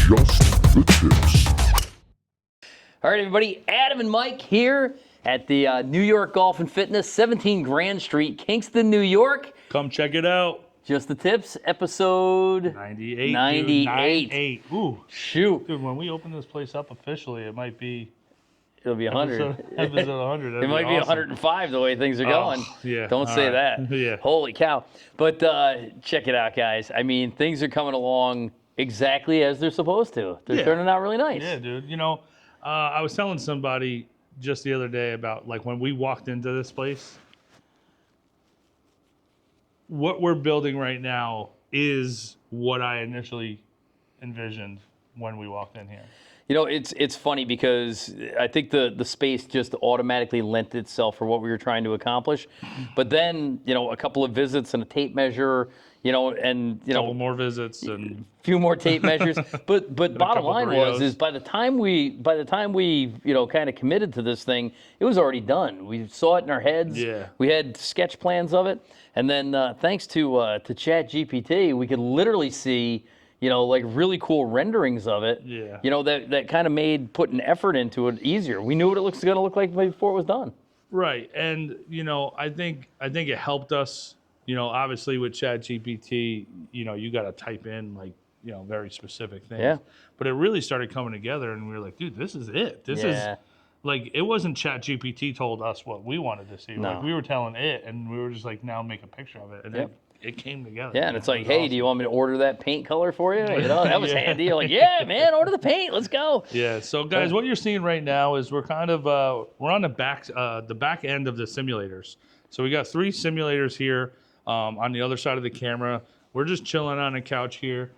Just the tips. All right, everybody. Adam and Mike here at the New York Golf and Fitness, 17 Grand Street, Kingston, New York. Come check it out. Just the tips, episode 98. 98. 98. Ooh. Shoot. Dude, when we open this place up officially, it might be It'll be 100. episode 100. It might be 105 the way things are going. Yeah. Don't say that. Yeah. Holy cow. But check it out, guys. I mean, things are coming along exactly as they're supposed to. They're turning out really nice. Yeah, dude. You know, I was telling somebody just the other day about, like, when we walked into this place, what we're building right now is what I initially envisioned when we walked in here. You know, it's funny because I think the space just automatically lent itself for what we were trying to accomplish. But then, you know, a couple of visits and a tape measure, you know, and, you know. Couple more visits and a few more tape measures. But bottom line burritos. is by the time we, you know, kind of committed to this thing, it was already done. We saw it in our heads. Yeah. We had sketch plans of it. And then thanks to JTT, we could literally see, you know, like really cool renderings of it. Yeah. You know, that kind of made putting effort into it easier. We knew what it was going to look like before it was done. Right. And, you know, I think it helped us, you know, obviously with ChatGPT, you know, you got to type in, like, you know, very specific things. Yeah. But it really started coming together and we were like, dude, this is it. This is, like, it wasn't ChatGPT told us what we wanted to see. No. Like, we were telling it and we were just like, now make a picture of it. And it came together. Yeah, and it's like, was hey, awesome. do you want me to order that paint color for you? You know, that was handy. You're like, yeah, man, order the paint. Let's go. Yeah. So guys, what you're seeing right now is we're kind of we're on the back end of the simulators. So we got 3 simulators here on the other side of the camera. We're just chilling on a couch here.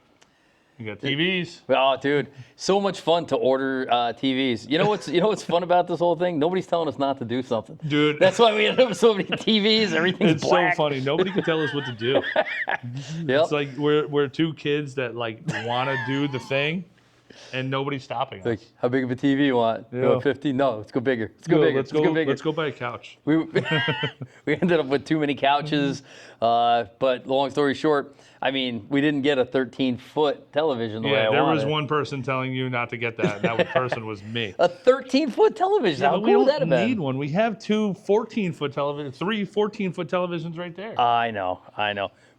We got TVs. Oh, dude, so much fun to order TVs. You know what's fun about this whole thing? Nobody's telling us not to do something. Dude. That's why we end up with so many TVs. Everything's It's black. so funny. Nobody can tell us what to do. Yep. It's like we're 2 kids that, like, want to do the thing, and nobody's stopping us. Like, how big of a TV you want? You Yeah. want 15? No, let's go bigger. Let's go bigger. Let's go bigger. Let's go buy a couch. We ended up with too many couches, but long story short, I mean, we didn't get a 13-foot television the way I There wanted. was one person telling you not to get that, and that person was me. A 13-foot television. How But we cool would that don't have been? need one. We have 2 14-foot televisions, 3 14-foot televisions right there. I know.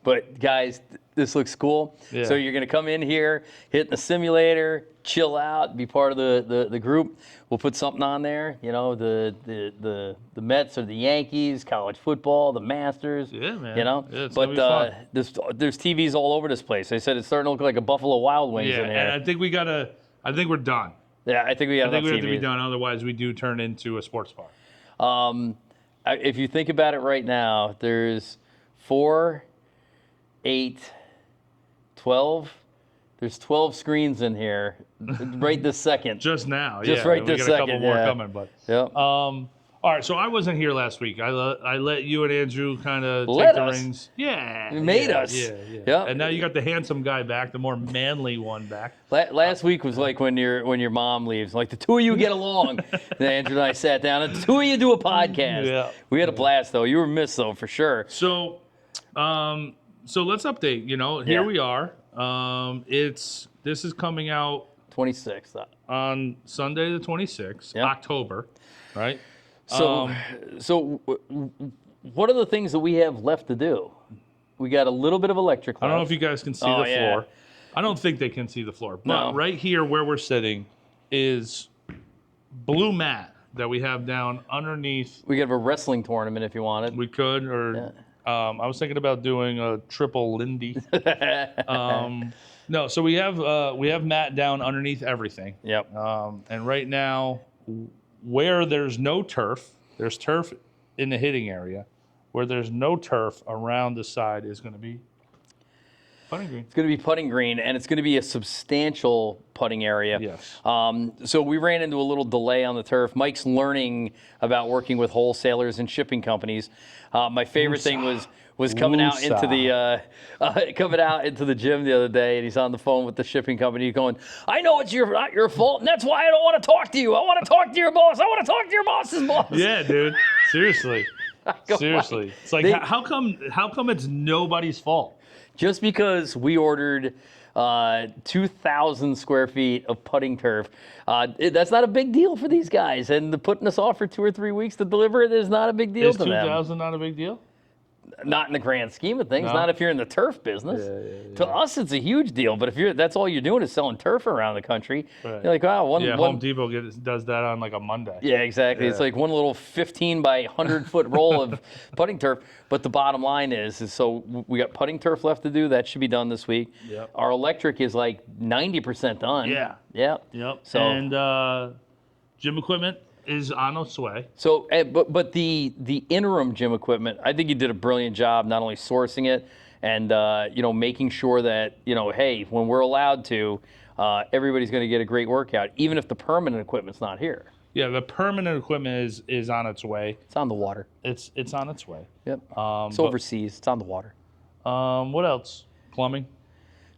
But guys, this looks cool. Yeah. So you're gonna come in here, hit the simulator, chill out, be part of the group. We'll put something on there, you know, the Mets or the Yankees, college football, the Masters. Yeah, man. You know? Yeah, it's but gonna be fun. there's TVs all over this place. They said it's starting to look like a Buffalo Wild Wings Yeah, in here. and I think we're done. Yeah, I think we got I think we enough have to be TVs. done. Otherwise, we do turn into a sports bar. If you think about it right now, there's 4, 8, 12. There's 12 screens in here right this second. Just now. Just yeah. right we this got a couple second, more yeah. coming, but. Yep. All right, so I wasn't here last week. I let you and Andrew kind of take Let the us? reins. Yeah. You made us. Yeah. Yep. And now you got the handsome guy back, the more manly one back. Last week was like when your mom leaves. Like the 2 of you get along. Then Andrew and I sat down and the 2 of you do a podcast. Yeah. We had a blast though. You were missed though for sure. So, so let's update. You know, here we are. This is coming out 26th. on Sunday the 26th, Yep. October, right? So what are the things that we have left to do? We got a little bit of electric left. I don't know if you guys can see Oh, the yeah. floor. I don't think they can see the floor. But No. right here where we're sitting is blue mat that we have down underneath. We got a wrestling tournament if you wanted. We could, or I was thinking about doing a triple Lindy. No, so we have mat down underneath everything. Yep. And right now, where there's no turf, there's turf in the hitting area. Where there's no turf around the side is going to be putting green. It's going to be putting green, and it's going to be a substantial putting area. Yes. So we ran into a little delay on the turf. Mike's learning about working with wholesalers and shipping companies. My favorite thing was coming out into the gym the other day, and he's on the phone with the shipping company going, "I know it's not your fault, and that's why I don't want to talk to you. I want to talk to your boss. I want to talk to your boss's boss." Yeah, dude. Seriously. Seriously. Mike, It's like, how come it's nobody's fault? just because we ordered 2,000 square feet of putting turf. That's not a big deal for these guys, and putting us off for 2 or 3 weeks to deliver it is not a big deal Is to them. 2,000 not a big deal? Not in the grand scheme of things. No? Not if you're in the turf business. To us, it's a huge deal. But if that's all you're doing is selling turf around the country, Right. you're like, wow, Home Depot does that on like a Monday. Yeah, exactly. It's like one little 15 by 100-foot roll of putting turf. But the bottom line is so we got putting turf left to do. That should be done this week. Yep. Our electric is like 90% done. Yeah. Yep. So, and gym equipment is on its way. So, but the interim gym equipment, I think you did a brilliant job not only sourcing it and making sure that hey, when we're allowed to, everybody's going to get a great workout, even if the permanent equipment's not here. Yeah, the permanent equipment is on its way. It's on the water. It's on its way. Yep. It's overseas. It's on the water. What else? Plumbing.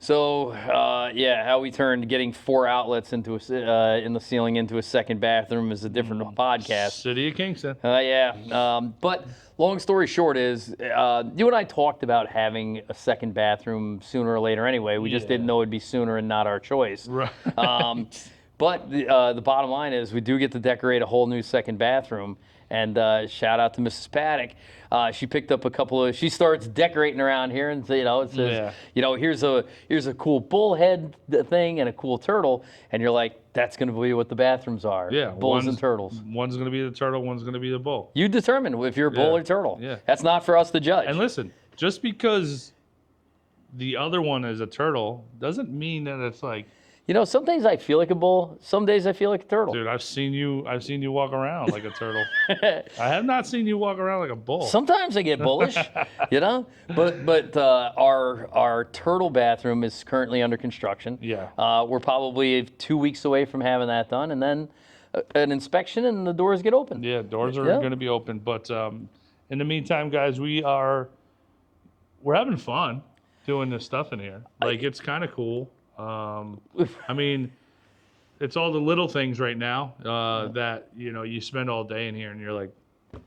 So how we turned getting 4 outlets into in the ceiling into a second bathroom is a different podcast. City of Kingston. But long story short is you and I talked about having a second bathroom sooner or later anyway. We just didn't know it'd be sooner and not our choice. Right. But the bottom line is we do get to decorate a whole new second bathroom. And shout out to Mrs. Paddock. She picked up she starts decorating around here, and it says, here's a cool bullhead thing and a cool turtle, and you're like, that's going to be what the bathrooms are. Yeah, bulls and turtles. One's going to be the turtle, one's going to be the bull. You determine if you're a bull or turtle. Yeah. That's not for us to judge. And listen, just because the other one is a turtle doesn't mean that it's like. Some days I feel like a bull. Some days I feel like a turtle. Dude, I've seen you walk around like a turtle. I have not seen you walk around like a bull. Sometimes I get bullish, But our turtle bathroom is currently under construction. Yeah. We're probably 2 weeks away from having that done, and then an inspection, and the doors get open. Yeah, doors are going to be open. But in the meantime, guys, we're having fun doing this stuff in here. Like it's kind of cool. I mean, it's all the little things right now that you spend all day in here, and you're like, I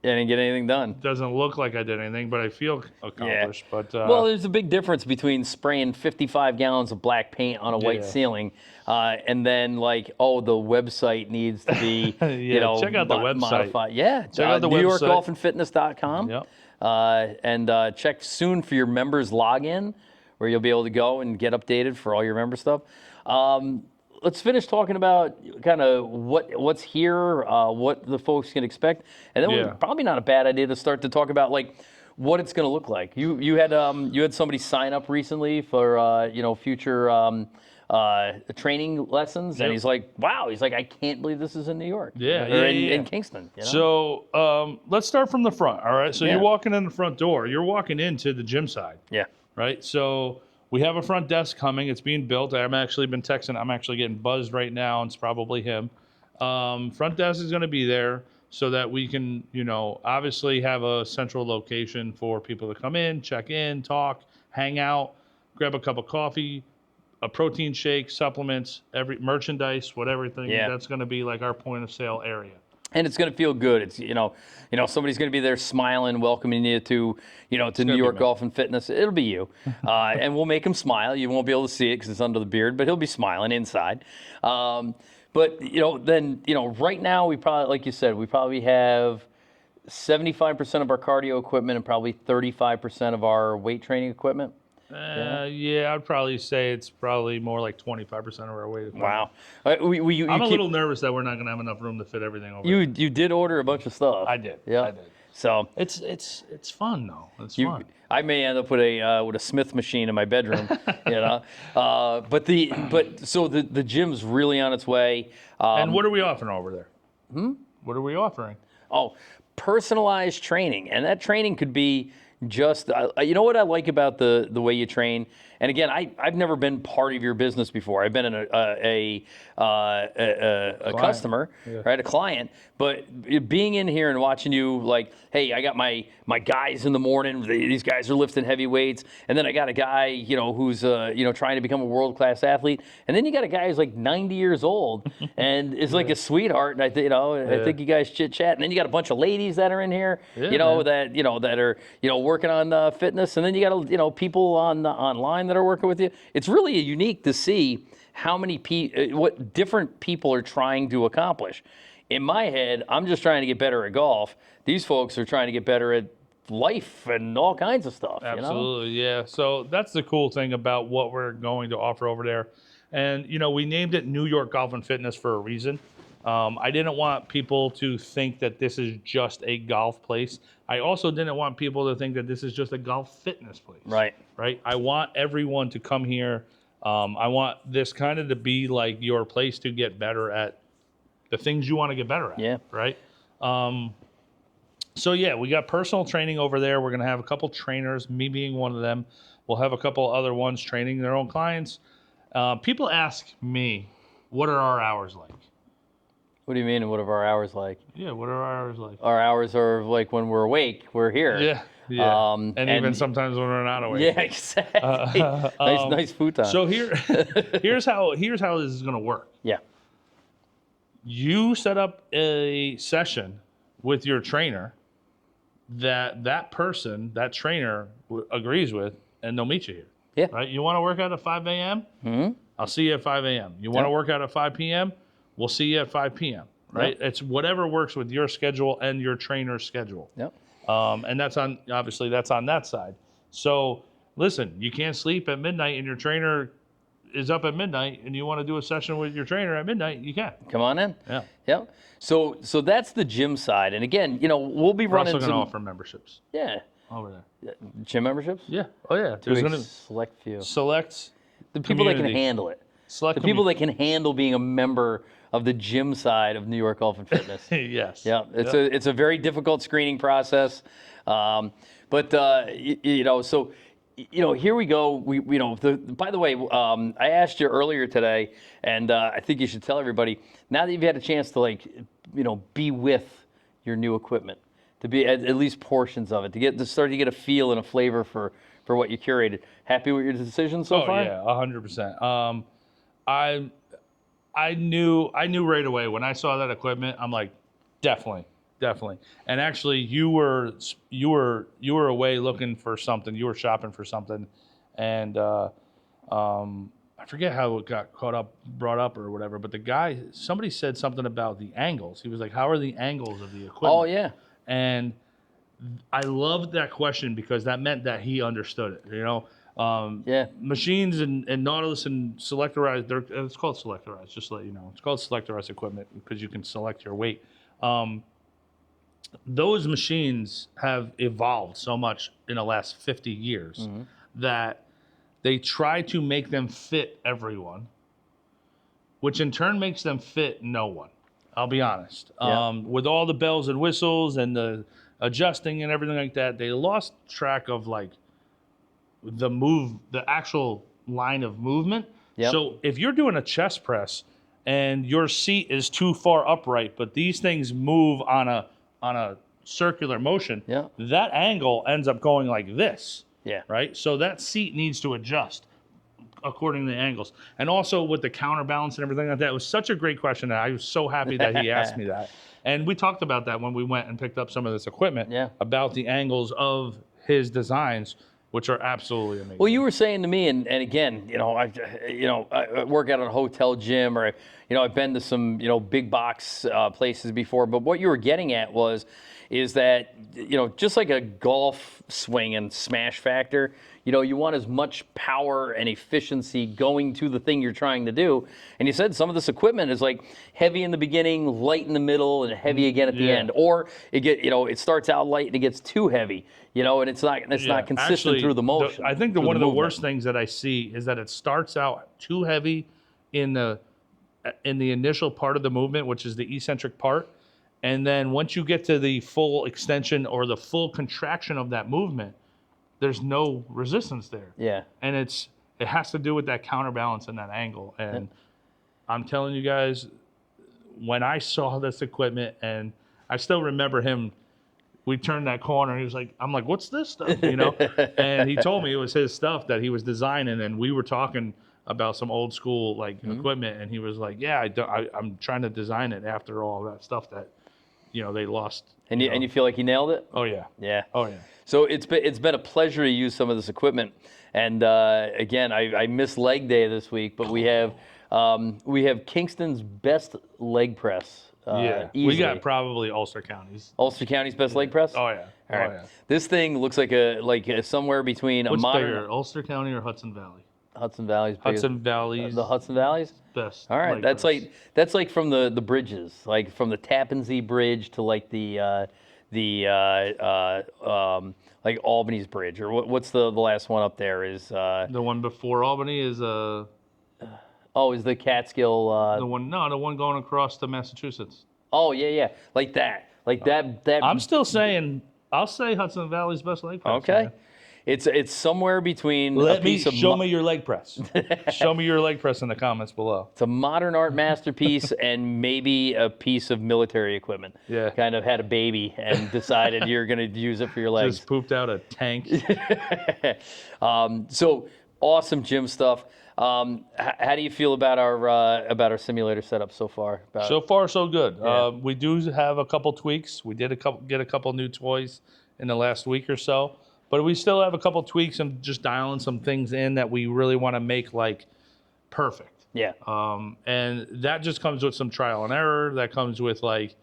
didn't get anything done. Doesn't look like I did anything, but I feel accomplished. Yeah. But well, there's a big difference between spraying 55 gallons of black paint on a white ceiling, and then the website needs to be check out the website. Modified. Yeah, check out the website. NewYorkGolfandFitness.com. Yep. And check soon for your members login, where you'll be able to go and get updated for all your member stuff. Let's finish talking about kind of what's here, what the folks can expect, and then probably not a bad idea to start to talk about what it's going to look like. You had somebody sign up recently for future training lessons, and he's like, wow, I can't believe this is in New York, in Kingston. So let's start from the front. All right, so you're walking in the front door. You're walking into the gym side. Yeah. Right. So we have a front desk coming. It's being built. I'm actually been texting. I'm actually getting buzzed right now. It's probably him. Front desk is going to be there so that we can, obviously have a central location for people to come in, check in, talk, hang out, grab a cup of coffee, a protein shake, supplements, every merchandise, whatever thing. Yeah. That's going to be like our point of sale area. And it's going to feel good. It's somebody's going to be there smiling, welcoming you to New York Golf and Fitness. It'll be you, and we'll make him smile. You won't be able to see it because it's under the beard, but he'll be smiling inside. But right now we probably, like you said, we probably have 75% of our cardio equipment and probably 35% of our weight training equipment. I'd probably say it's probably more like 25% of our weight. Wow. I'm a little nervous that we're not going to have enough room to fit everything over. You did order a bunch of stuff. I did. Yeah. I did. So it's fun though. It's fun. I may end up with a Smith machine in my bedroom, But the gym's really on its way. And what are we offering over there? What are we offering? Oh, personalized training, and that training could be just what I like about the way you train. And again, I've never been part of your business before. I've been a customer, right, a client. But being in here and watching you, hey, I got my guys in the morning. These guys are lifting heavy weights, and then I got a guy, who's trying to become a world-class athlete, and then you got a guy who's 90 years old and is like a sweetheart. And I think you guys chit chat, and then you got a bunch of ladies that are in here, that are working on fitness, and then you got people online that are working with you. It's really unique to see how many what different people are trying to accomplish. In my head, I'm just trying to get better at golf. These folks are trying to get better at life and all kinds of stuff. Absolutely, yeah. So that's the cool thing about what we're going to offer over there. And, we named it New York Golf and Fitness for a reason. I didn't want people to think that this is just a golf place. I also didn't want people to think that this is just a golf fitness place. Right. Right. I want everyone to come here. I want this kind of to be like your place to get better at the things you want to get better at. Yeah. Right. So yeah, we got personal training over there. We're going to have a couple trainers, me being one of them. We'll have a couple other ones training their own clients. People ask me, what are our hours like? What do you mean, what are our hours like? Yeah, what are our hours like? Our hours are like when we're awake, we're here. Yeah. And even sometimes when we're not awake. Yeah, exactly. Nice futon. So here's how this is going to work. Yeah. You set up a session with your trainer that person, that trainer agrees with, and they'll meet you here. Yeah. Right? You want to work out at 5 a.m.? Mm-hmm. I'll see you at 5 a.m. You want to work out at 5 p.m.? We'll see you at 5 p.m. Right? Yep. It's whatever works with your schedule and your trainer's schedule. Yep. And that's on that side. So listen, you can't sleep at midnight and your trainer is up at midnight and you want to do a session with your trainer at midnight, you can. Come on in. Yeah. Yep. So that's the gym side. And again, we'll be We're running also going to offer memberships Yeah. over there. Gym memberships? Yeah. Oh yeah. There's going to select few. Select The people that can community. handle it. Select The people that can handle being a member of the gym side of New York Golf and Fitness. Yes. Yeah, it's a very difficult screening process, so here we go. By the way, I asked you earlier today, and I think you should tell everybody now that you've had a chance to be with your new equipment, to be at least portions of it, to start to get a feel and a flavor for what you curated. Happy with your decision so far? Oh yeah, 100%. I knew right away when I saw that equipment. I'm like, definitely. And actually, you were away looking for something. You were shopping for something, and I forget how it got brought up or whatever. But somebody said something about the angles. He was like, "How are the angles of the equipment?" Oh yeah. And I loved that question because that meant that he understood it. Machines and Nautilus and Selectorized, it's called Selectorized, just to let you know. It's called Selectorized equipment because you can select your weight. Those machines have evolved so much in the last 50 years that they try to make them fit everyone, which in turn makes them fit no one. I'll be honest. Yeah. With all the bells and whistles and the adjusting and everything like that, they lost track of the actual line of movement. Yep. So if you're doing a chest press and your seat is too far upright, but these things move on a circular motion, Yeah. that angle ends up going like this. Yeah. Right? So that seat needs to adjust according to the angles. And also with the counterbalance and everything like that. It was such a great question. I was so happy that he asked me that. And we talked about that when we went and picked up some of this equipment, about the angles of his designs, which are absolutely amazing. Well, you were saying to me, and again, I work out at a hotel gym, or I've been to some big box places before. But what you were getting at is that just like a golf swing and smash factor, you want as much power and efficiency going to the thing you're trying to do. And you said some of this equipment is like heavy in the beginning, light in the middle, and heavy again at the end. Or it starts out light and it gets too heavy, and it's not consistent Actually, through the motion. I think one of the worst things that I see is that it starts out too heavy in the initial part of the movement, which is the eccentric part. And then once you get to the full extension or the full contraction of that movement, there's no resistance there. Yeah. And it has to do with that counterbalance and that angle. And I'm telling you guys, when I saw this equipment, and I still remember him, we turned that corner and he was like, I'm like, what's this stuff? And he told me it was his stuff that he was designing. And we were talking about some old school equipment. And he was like, yeah, I'm trying to design it after all that stuff that they lost. And you feel like you nailed it? Oh yeah. Yeah. Oh yeah. So it's been a pleasure to use some of this equipment. And again, I missed leg day this week, but we have Kingston's best leg press. Yeah. Easily. We got probably Ulster County's. Ulster County's best leg press. Oh yeah. All right. Yeah. This thing looks like somewhere between What's a modern bigger, Ulster County or Hudson Valley? Hudson Valley's biggest. Hudson Valley's The Hudson Valley's. best. All right, leg that's press. like from the bridges, like from the Tappan Zee Bridge to like the like Albany's Bridge, or what's the last one up there is the one before Albany is is the Catskill the one going across to Massachusetts. oh yeah like that I'm still saying I'll say Hudson Valley's best leg press. okay. Man. It's somewhere between Show me your leg press. Show me your leg press in the comments below. It's a modern art masterpiece and maybe a piece of military equipment. Yeah. Kind of had a baby and decided you're going to use it for your legs. Just pooped out a tank. So awesome gym stuff. How do you feel about our simulator setup so far? So far, so good. Yeah. We do have a couple tweaks. We did get a couple new toys in the last week or so, but we still have a couple tweaks and just dialing some things in that we really want to make like perfect. Yeah. And that just comes with some trial and error. That comes with like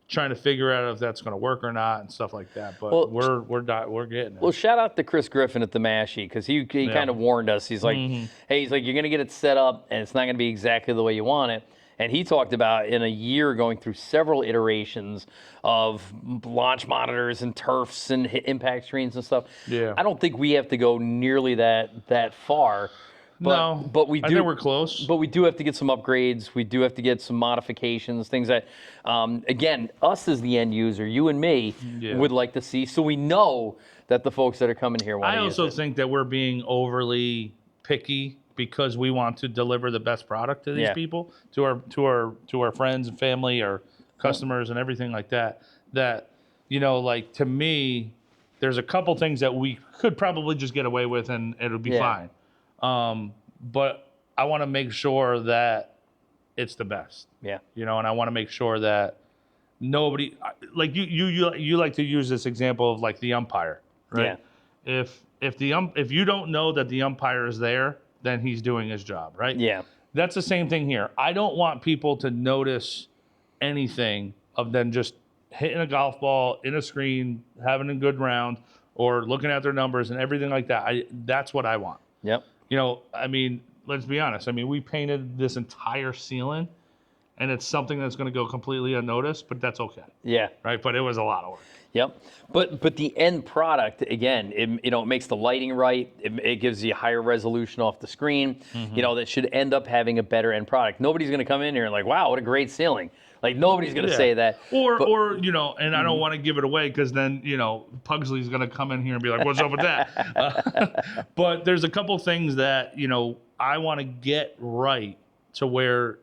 trying to figure out if that's going to work or not and stuff like that. But Well, we're getting it. Well, shout out to Chris Griffin at the Mashie because he kind of warned us. He's like, hey, he's like, you're going to get it set up and it's not going to be exactly the way you want it. And he talked about in a year going through several iterations of launch monitors and turfs and impact screens and stuff. Yeah. I don't think we have to go nearly that far. But we do. I think we're close. But we do have to get some upgrades. We do have to get some modifications, things that, again, us as the end user, you and me, would like to see. So we know that the folks that are coming here want to use it. I also think that we're being overly picky because we want to deliver the best product to these people, to our friends and family, our customers and everything like that. That, like to me, there's a couple things that we could probably just get away with and it'll be fine. But I want to make sure that it's the best. Yeah. And I want to make sure that nobody, like you like to use this example of like the umpire, right? Yeah. If you don't know that the umpire is there, then he's doing his job, right? Yeah. That's the same thing here. I don't want people to notice anything of them just hitting a golf ball in a screen, having a good round, or looking at their numbers and everything like that. That's what I want. Yep. I mean, let's be honest. I mean, we painted this entire ceiling, and it's something that's going to go completely unnoticed, but that's okay. Yeah. Right? But it was a lot of work. Yep. But the end product, again, it makes the lighting right. It gives you higher resolution off the screen. That should end up having a better end product. Nobody's going to come in here and like, wow, what a great ceiling. Like, nobody's going to say that. Or and I don't want to give it away because then, Pugsley's going to come in here and be like, what's up with that? But there's a couple things that, I want to get right to where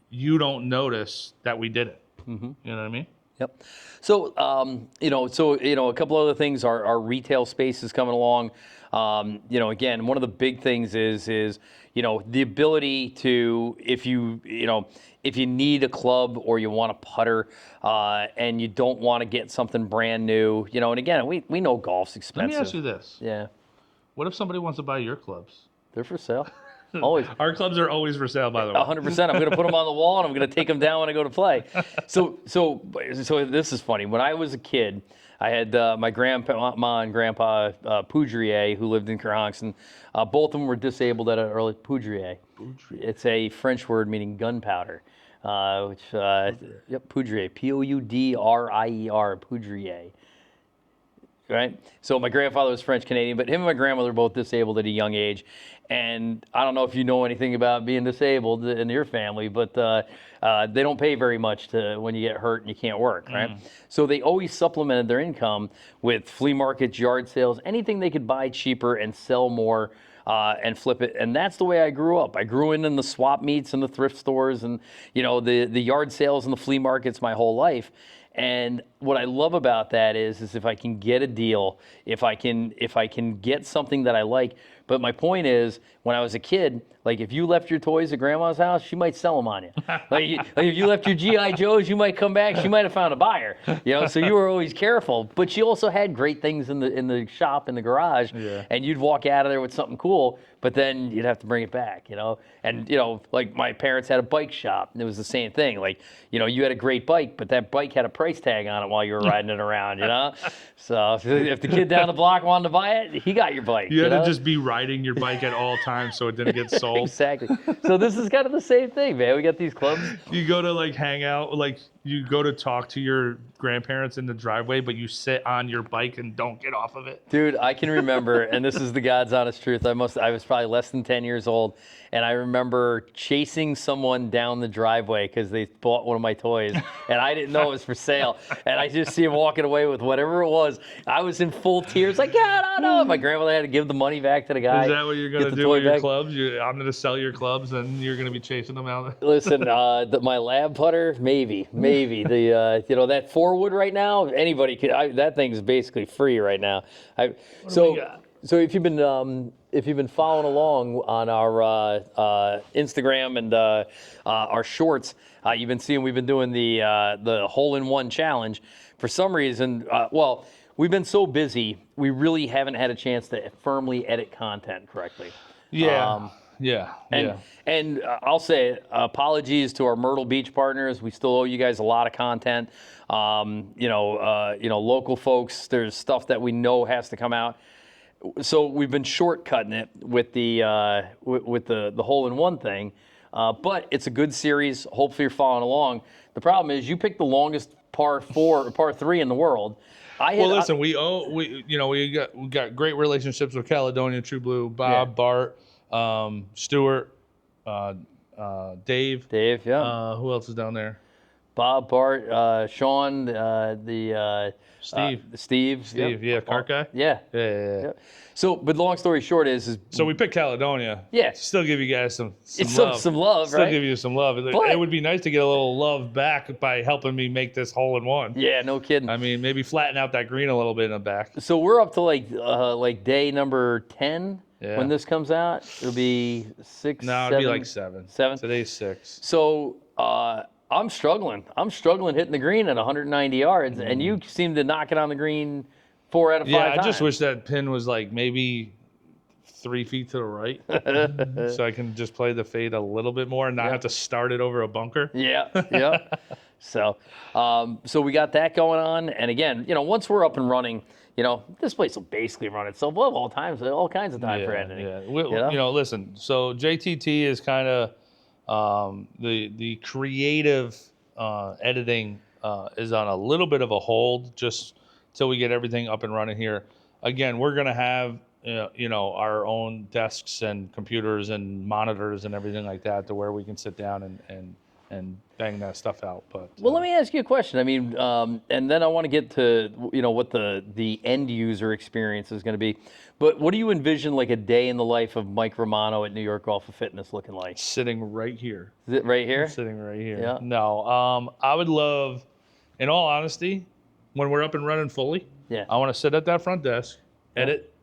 you don't notice that we did it. You know what I mean? Yep. So, a couple other things. Our retail space is coming along. Again, one of the big things is the ability to, if you need a club or you want a putter and you don't want to get something brand new, and again, we know golf's expensive. Let me ask you this. Yeah. What if somebody wants to buy your clubs? They're for sale. Always. Our clubs are always for sale, by the way. 100%. I'm going to put them on the wall, and I'm going to take them down when I go to play. So this is funny. When I was a kid, I had my grandma and grandpa Poudrier, who lived in Kerhonkson. Both of them were disabled at an early Poudrier. It's a French word meaning gunpowder. Poudrier, Poudrier, Poudrier. Right? So my grandfather was French-Canadian, but him and my grandmother were both disabled at a young age. And I don't know if you know anything about being disabled in your family, but they don't pay very much when you get hurt and you can't work, right? So they always supplemented their income with flea markets, yard sales, anything they could buy cheaper and sell more and flip it. And that's the way I grew up. I grew in the swap meets and the thrift stores and, the yard sales and the flea markets my whole life. And what I love about that is if I can get a deal, if I can get something that I like. But my point is, when I was a kid, Like if you left your toys at grandma's house, she might sell them on you. Like if you left your GI Joes, you might come back, she might have found a buyer. So you were always careful. But she also had great things in the shop, in the garage, and you'd walk out of there with something cool. But then you'd have to bring it back, And, like my parents had a bike shop, and it was the same thing. Like, you had a great bike, but that bike had a price tag on it while you were riding it around, So if the kid down the block wanted to buy it, he got your bike. You had to just be riding your bike at all times so it didn't get sold. Exactly. So this is kind of the same thing, man. We got these clubs. You go to like hang out, like you go to talk to your grandparents in the driveway, but you sit on your bike and don't get off of it. Dude, I can remember, and this is the God's honest truth. I was probably less than 10 years old, and I remember chasing someone down the driveway because they bought one of my toys, and I didn't know it was for sale. And I just see him walking away with whatever it was. I was in full tears, like, yeah, I don't know. My grandmother had to give the money back to the guy. Is that what you're gonna do with your clubs? I'm gonna sell your clubs, and you're gonna be chasing them out. Listen, my lab putter, maybe. The that 4-wood right now, anybody could. That thing's basically free right now. So if you've been following along on our Instagram and our shorts, you've been seeing we've been doing the hole-in-one challenge. For some reason, we've been so busy, we really haven't had a chance to firmly edit content correctly. Yeah. And I'll say apologies to our Myrtle Beach partners. We still owe you guys a lot of content. Local folks. There's stuff that we know has to come out. So we've been shortcutting it with the hole-in-one thing, but it's a good series. Hopefully you're following along. The problem is you picked the longest par 3 in the world. We got great relationships with Caledonia True Blue, Bob, Bart, Stuart, Dave. Dave, yeah. Who else is down there? Bob, Bart, Sean, Steve. Steve, yeah, cart guy. Yeah. So, but long story short is so we picked Caledonia. Yeah. Still give you guys some love. Some love, Still right? give you some love. But it would be nice to get a little love back by helping me make this hole-in-one. Yeah, no kidding. I mean, maybe flatten out that green a little bit in the back. So we're up to like day number 10 when this comes out. It'll be 6. No, it'll be like 7. 7. Today's 6. So I'm struggling. Hitting the green at 190 yards, and you seem to knock it on the green 4 out of 5 times. Yeah, I just wish that pin was like maybe 3 feet to the right, so I can just play the fade a little bit more and not have to start it over a bunker. Yeah. So we got that going on, and again, once we're up and running, this place will basically run itself. We'll have all kinds of time for editing. Yeah, listen. So JTT is kind of the creative editing is on a little bit of a hold just till we get everything up and running here. Again, we're gonna have our own desks and computers and monitors and everything like that to where we can sit down and bang that stuff out. But let me ask you a question. I mean, and then I want to get to what the end user experience is going to be. But what do you envision like a day in the life of Mike Romano at New York Golf and Fitness looking like? Sitting right here. Is it right here? Sitting right here. Yeah. No, I would love, in all honesty, when we're up and running fully, I want to sit at that front desk, edit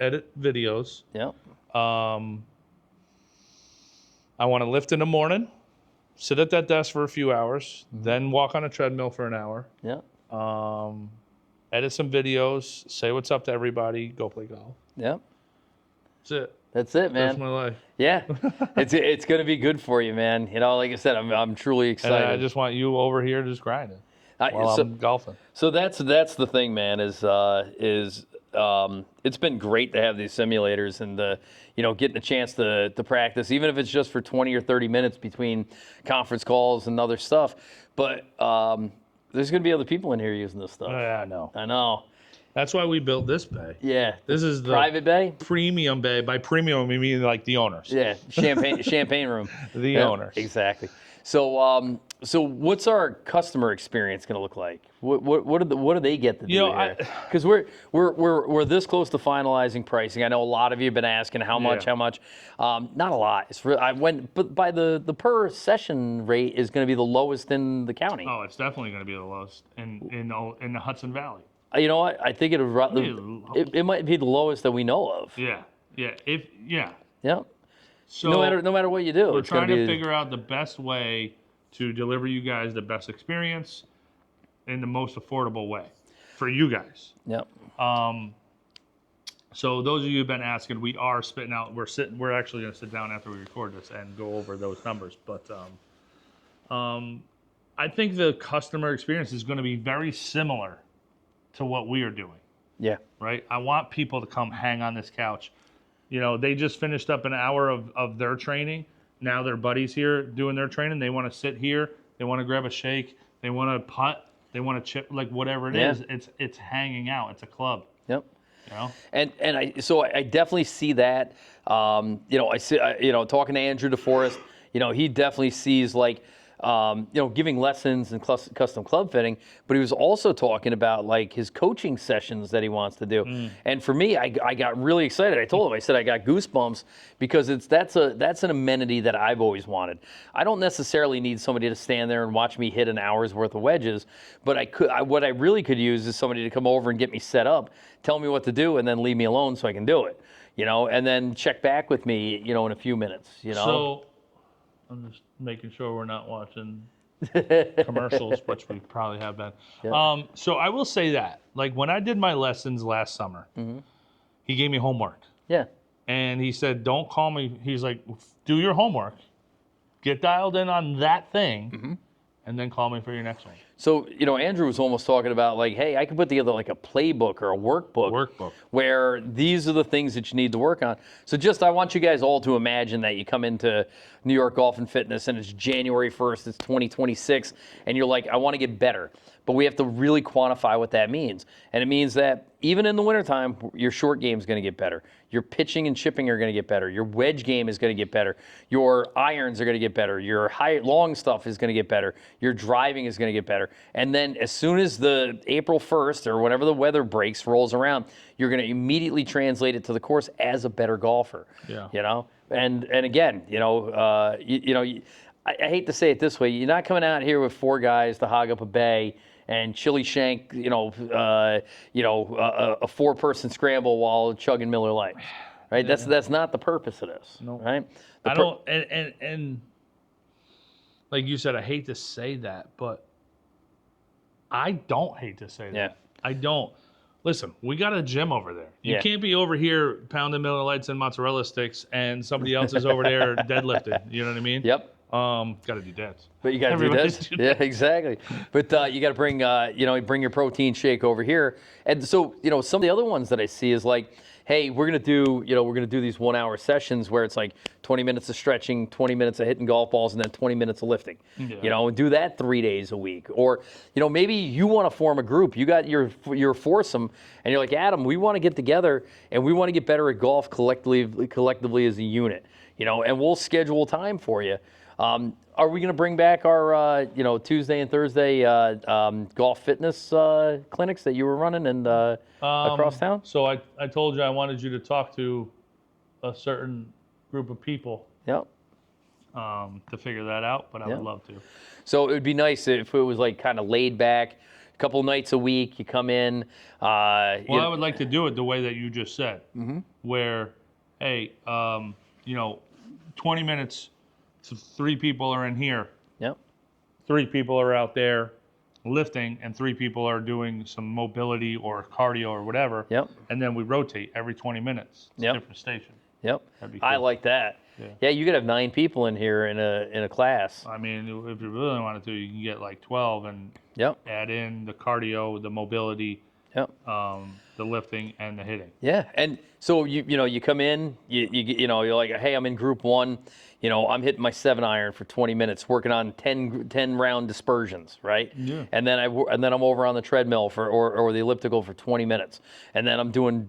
videos. Yeah. I want to lift in the morning, sit at that desk for a few hours, then walk on a treadmill for an hour. Yeah. Edit some videos, say what's up to everybody, go play golf. Yeah. That's it, man. That's my life. Yeah. it's going to be good for you, man. Like I said, I'm truly excited. And I just want you over here just grinding while I'm golfing. So that's the thing, man, is it's been great to have these simulators and getting a chance to practice, even if it's just for 20 or 30 minutes between conference calls and other stuff. But there's going to be other people in here using this stuff. Yeah, I know. That's why we built this bay. Yeah. This is the private bay? Premium bay. By premium, we mean like the owners. Yeah, champagne room. The owners. Exactly. So what's our customer experience going to look like? What do they get to do here? Because we're this close to finalizing pricing. I know a lot of you have been asking how much. Not a lot. It's but by the per session rate is going to be the lowest in the county. Oh, it's definitely going to be the lowest in the Hudson Valley. You know what? I think it might be the lowest that we know of. Yeah. Yeah. So no matter what you do, we're it's gonna trying to be, figure out the best way to deliver you guys the best experience in the most affordable way for you guys. Yep. So those of you who've been asking, we are spitting out. We're actually going to sit down after we record this and go over those numbers. But I think the customer experience is going to be very similar to what we are doing. Yeah. Right. I want people to come hang on this couch. You know, they just finished up an hour of their training. Now their buddies here doing their training. They want to sit here. They want to grab a shake. They want to putt. They want to chip, like whatever it is. It's hanging out. It's a club. Yep. You know? And I definitely see that. You know, I see, you know, talking to Andrew DeForest, you know, he definitely sees like, you know, giving lessons and custom club fitting, but he was also talking about like his coaching sessions that he wants to do. And for me, I got really excited. I told him, I said I got goosebumps because that's an amenity that I've always wanted. I don't necessarily need somebody to stand there and watch me hit an hour's worth of wedges, but what I really could use is somebody to come over and get me set up, tell me what to do, and then leave me alone so I can do it. You know, and then check back with me, you know, in a few minutes. You know. So I'm just making sure we're not watching commercials, which we probably have been. Yeah. So I will say that, like when I did my lessons last summer, he gave me homework. Yeah. And he said, don't call me. He's like, do your homework, get dialed in on that thing, and then call me for your next one. So, you know, Andrew was almost talking about like, hey, I could put together like a playbook or a workbook where these are the things that you need to work on. So I want you guys all to imagine that you come into New York Golf and Fitness and it's January 1st, it's 2026, and you're like, I want to get better. But we have to really quantify what that means. And it means that even in the wintertime, your short game is going to get better. Your pitching and chipping are going to get better. Your wedge game is going to get better. Your irons are going to get better. Your long stuff is going to get better. Your driving is going to get better. And then as soon as the April 1st or whenever the weather breaks rolls around, you're going to immediately translate it to the course as a better golfer. Yeah. You know? And again, you know, I hate to say it this way. You're not coming out here with four guys to hog up a bay and chili shank, a four-person scramble while chugging Miller Lite, right? Yeah. That's not the purpose of this, right? I don't, and like you said, I hate to say that, but I don't hate to say that. Yeah. I don't. Listen, we got a gym over there. You can't be over here pounding Miller Lites and mozzarella sticks, and somebody else is over there deadlifting. You know what I mean? Yep. Got to do that. But you got to do this. Yeah, exactly. But you got to bring, bring your protein shake over here. And so, some of the other ones that I see is like, hey, we're gonna do these 1 hour sessions where it's like 20 minutes of stretching, 20 minutes of hitting golf balls, and then 20 minutes of lifting. Yeah. And do that 3 days a week. Or, maybe you want to form a group. You got your foursome, and you're like, Adam, we want to get together and we want to get better at golf collectively as a unit. And we'll schedule time for you. Are we going to bring back our, Tuesday and Thursday golf fitness clinics that you were running and across town? So I told you I wanted you to talk to a certain group of people. Yep. To figure that out, but I would love to. So it would be nice if it was like kind of laid back, a couple nights a week. You come in. I would like to do it the way that you just said, where, hey, 20 minutes. So 3 people are in here. Yep. 3 people are out there lifting, and 3 people are doing some mobility or cardio or whatever. Yep. And then we rotate every 20 minutes. It's a different station. Yep. That'd be cool. I like that. Yeah, you could have 9 people in here in a class. I mean, if you really wanted to, you can get like 12 and add in the cardio, the mobility, the lifting, and the hitting. Yeah, and so you come in, you're like, hey, I'm in group 1. I'm hitting my 7-iron for 20 minutes, working on 10 round dispersions, right? Yeah. And then I'm over on the treadmill or the elliptical for 20 minutes, and then I'm doing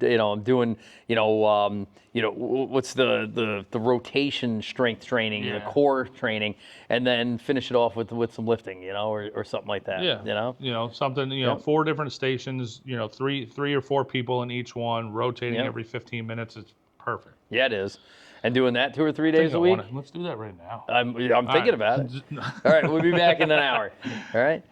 what's the rotation strength training, the core training, and then finish it off with some lifting, or something like that. Yeah. Something 4 different stations, 3 or 4 people in each one, rotating every 15 minutes. It's perfect. Yeah, it is. And doing that 2 or 3 days a week? Let's do that right now. I'm thinking about it. All right, we'll be back in an hour. All right?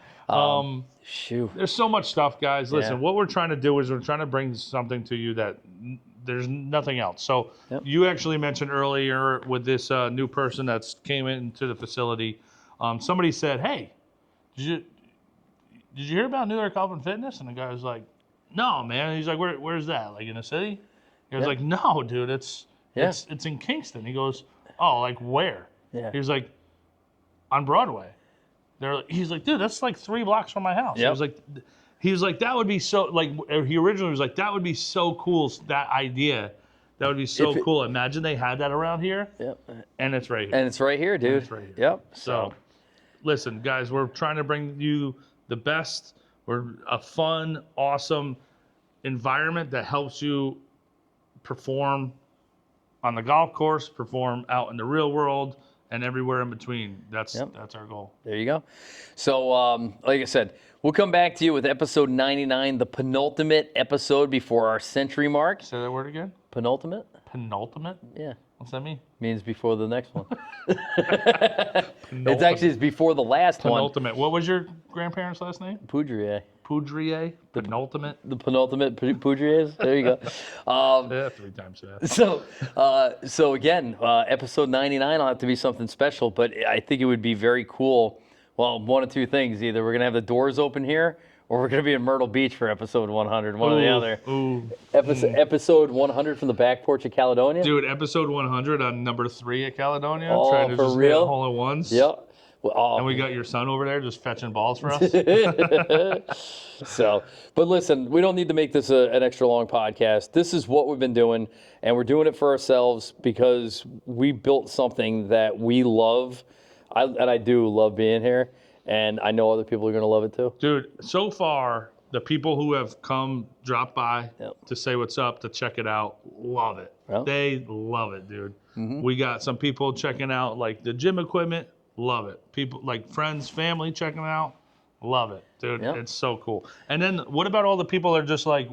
Shoot. There's so much stuff, guys. Listen, what we're trying to do is we're trying to bring something to you that there's nothing else. So Yep. you actually mentioned earlier with this new person that's came into the facility, somebody said, "Hey, did you hear about New York Golf and Fitness?" And the guy was like, "No, man." He's like, "Where's that? Like in the city?" He was Yeah. like, "No, dude, it's in Kingston." He goes, "Oh, like where?" Yeah. He was like, "On Broadway." He's like, "Dude, that's like 3 blocks from my house." Yep. He was like, "That would be so like." He originally was like, "That would be so cool." That idea, that would be so cool. Imagine they had that around here, Yep. and it's right here. And it's right here, dude. It's right here. Yep. So, listen, guys, we're trying to bring you the best. We're a fun, awesome environment that helps you perform on the golf course, perform out in the real world, and everywhere in between. That's our goal. There you go. So, like I said, we'll come back to you with episode 99, the penultimate episode before our century mark. Say that word again. Penultimate? Penultimate? Yeah. What's that mean? Means before the next one. It's before the last penultimate. What was your grandparents' last name? one. Poudrier. Poudrier? Penultimate? The penultimate Poudriers. There you go. Yeah, 3 times fast. So again, episode 99 will have to be something special, but I think it would be very cool. Well, one of 2 things. Either we're going to have the doors open here, or we're going to be in Myrtle Beach for episode 100, one or the other. Episode 100 from the back porch of Caledonia. Dude, episode 100 on number 3 at Caledonia. Oh, trying to for just real? hit hole-in-ones. Yep. Well, And we got your son over there just fetching balls for us. So, but listen, we don't need to make this an extra long podcast. This is what we've been doing, and we're doing it for ourselves because we built something that we love. I do love being here, and I know other people are going to love it too. Dude, so far, the people who have dropped by to say what's up, to check it out, love it. Yep. They love it, dude. Mm-hmm. We got some people checking out like the gym equipment, love it. People like friends, family checking it out, love it, dude. Yep. It's so cool. And then what about all the people that are just like,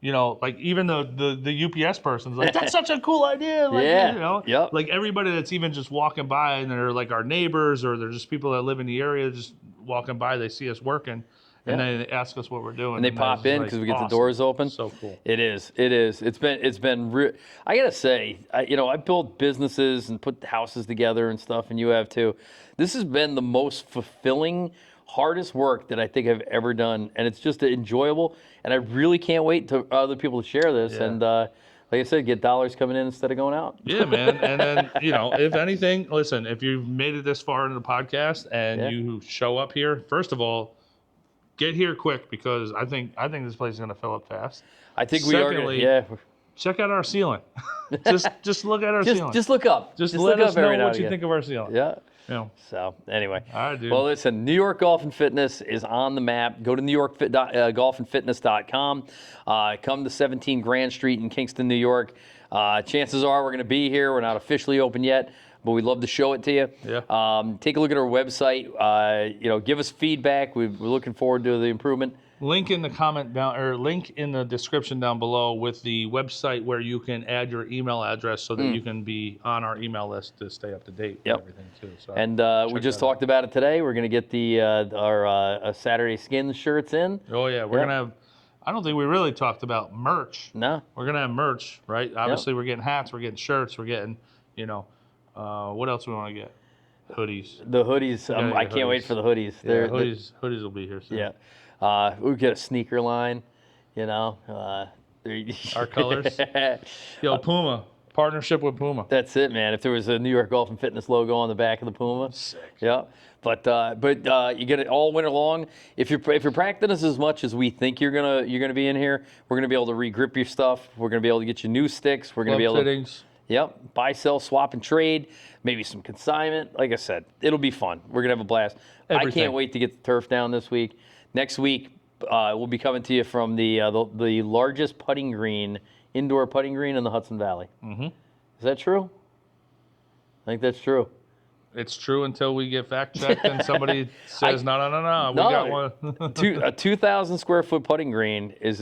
you know, like even the UPS person's like, that's such a cool idea. Like, Yeah. You know, Yep. like everybody that's even just walking by and they're like our neighbors or they're just people that live in the area just walking by, they see us working. And they ask us what we're doing. And they pop in because we get the doors open. So cool. It is. It's been. I gotta say, I built businesses and put houses together and stuff, and you have too. This has been the most fulfilling, hardest work that I think I've ever done, and it's just enjoyable. And I really can't wait to other people to share this. Yeah. And like I said, get dollars coming in instead of going out. Yeah, man. And then if anything, listen, if you've made it this far into the podcast and you show up here, first of all, get here quick because I think this place is gonna fill up fast. I think we are. Yeah. Check out our ceiling. just look at our ceiling. Just look up. Just let look us up every know now what and you again. think of our ceiling. Yeah. Yeah. So anyway, All right, dude. Well, listen, New York Golf and Fitness is on the map. Go to NewYorkGolfandFitness.com. Come to 17 Grand Street in Kingston, New York. Chances are we're going to be here. We're not officially open yet, but we'd love to show it to you. Yeah. Take a look at our website. Give us feedback. We're looking forward to the improvement. Link in the comment down or link in the description down below with the website where you can add your email address so that you can be on our email list to stay up to date with everything too. So and we just talked about it today. We're going to get our Saturday Skins shirts in. Oh yeah, we're gonna have. I don't think we really talked about merch. No. We're gonna have merch, right? Obviously, we're getting hats, we're getting shirts, we're getting, what else we want to get? Hoodies. The hoodies. I can't wait for the hoodies. Yeah, hoodies will be here soon. Yeah. We'll get a sneaker line, Our colors. Yo, Puma. Partnership with Puma. That's it, man. If there was a New York Golf and Fitness logo on the back of the Puma. Sick. Yeah. But you get it all winter long. If you're practicing as much as we think you're gonna be in here, we're gonna be able to re-grip your stuff. We're gonna be able to get you new sticks. We're gonna be able fittings. Yep. Buy, sell, swap, and trade. Maybe some consignment. Like I said, it'll be fun. We're gonna have a blast. I can't wait to get the turf down this week. Next week, we'll be coming to you from the largest indoor putting green in the Hudson Valley. Mm-hmm. Is that true? I think that's true. It's true until we get fact checked and somebody says, no. We got one. A 2,000 square foot putting green is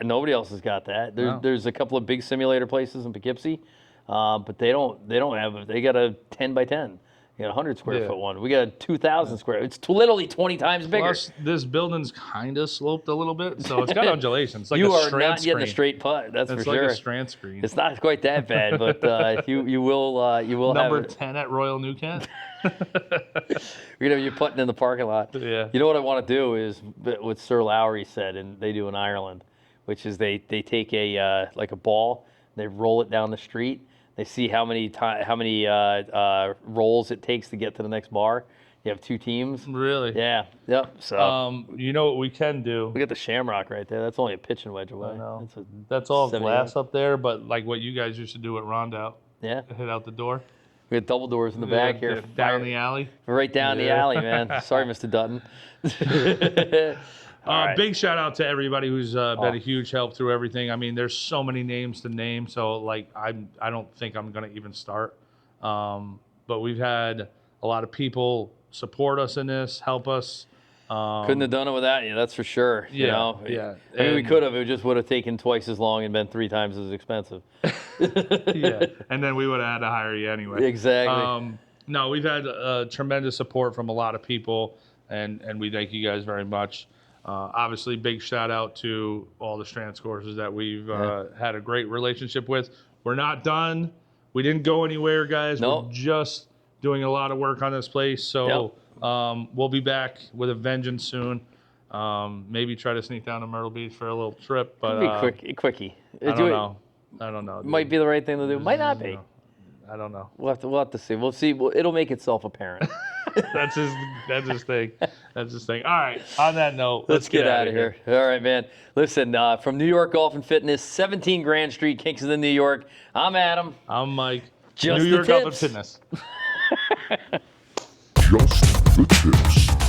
nobody else has got that. There's a couple of big simulator places in Poughkeepsie, but they don't have it. They got a 10 by 10. You got a 100 square Yeah. foot one. We got a 2,000 square. It's literally 20 times bigger. Plus, this building's kind of sloped a little bit, so it's got undulations. It's like you a are strand not getting a screen. straight putt. That's It's for like sure. a strand screen. It's not quite that bad, but you will Number have 10 at Royal New Kent. You're gonna be putting in the parking lot. Yeah. You know what I want to do is what Sir Lowry said, and they do in Ireland, which is they take a like a ball, they roll it down the street. They see how many rolls it takes to get to the next bar. You have two teams. Really? Yeah. Yep. So You know what we can do? we got the Shamrock right there. That's only a pitching wedge away. I know. That's, That's all 70 glass up there, but like what you guys used to do at Rondout, yeah. hit out the door. We got double doors in the back here. Down the alley. Right down the Yeah. alley, man. Sorry, Mr. Dutton. All right. Big shout out to everybody who's been a huge help through everything. I mean, there's so many names to name, so like I don't think I'm gonna even start. But we've had a lot of people support us in this, help us. Couldn't have done it without you, that's for sure. You Yeah, know? yeah. I mean, we And- could have. It just would have taken twice as long and been 3 times as expensive. Yeah, and then we would have had to hire you anyway. Exactly. No, we've had tremendous support from a lot of people, and we thank you guys very much. Obviously, big shout out to all the strand courses that we've had a great relationship with. We're not done. We didn't go anywhere, guys. Nope. We're just doing a lot of work on this place. So we'll be back with a vengeance soon. Maybe try to sneak down to Myrtle Beach for a little trip. But It'd be quickie. I don't know. I don't know. Dude. Might be the right thing to do. Might not be. I don't know. We'll have to see. We'll see. It'll make itself apparent. That's his thing. That's his thing. All right. On that note, Let's get out of here. All right, man. Listen, from New York Golf and Fitness, 17 Grand Street, Kingston, New York. I'm Adam. I'm Mike. Just New the York Golf and tips. Fitness. Just the tips.